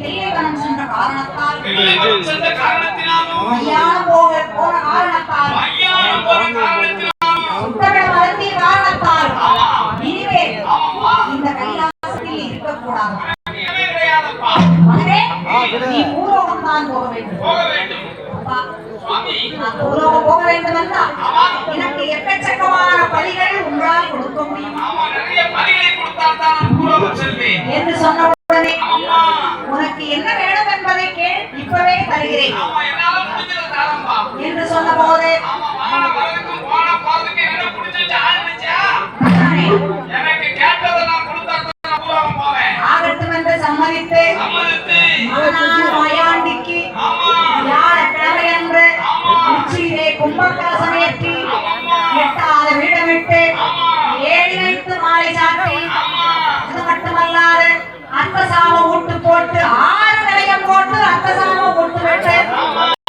தில்லைவனம் சென்ற காரணத்தால் ஐயானம் போன காரணத்தால் சுத்தமிழ மறந்த காரணத்தால் இனிமேல் இந்த கைலாசத்தில் இருக்கக்கூடாது. மகனே, நீ பூலோகம் தான் போக வேண்டும். பூலோகம் போக வேண்டும் என்றால் எனக்கு எக்கச்சக்கமான பலிகளை உங்களால் கொடுக்க முடியும் என்று சொன்ன உடனே உனக்கு என்ன வேணும் என்பதை கேள், இப்பவே தருகிறேன் என்று சொன்ன போது ஆகட்டும் என்று சம்மதித்து மாயாண்டிக்கு வியாழக்கிழமை என்று உச்சியிலே கும்பகலசம் ஏற்றி எட்டாத வீடமிட்டு ஏழி வைத்து மாலை சாட்டி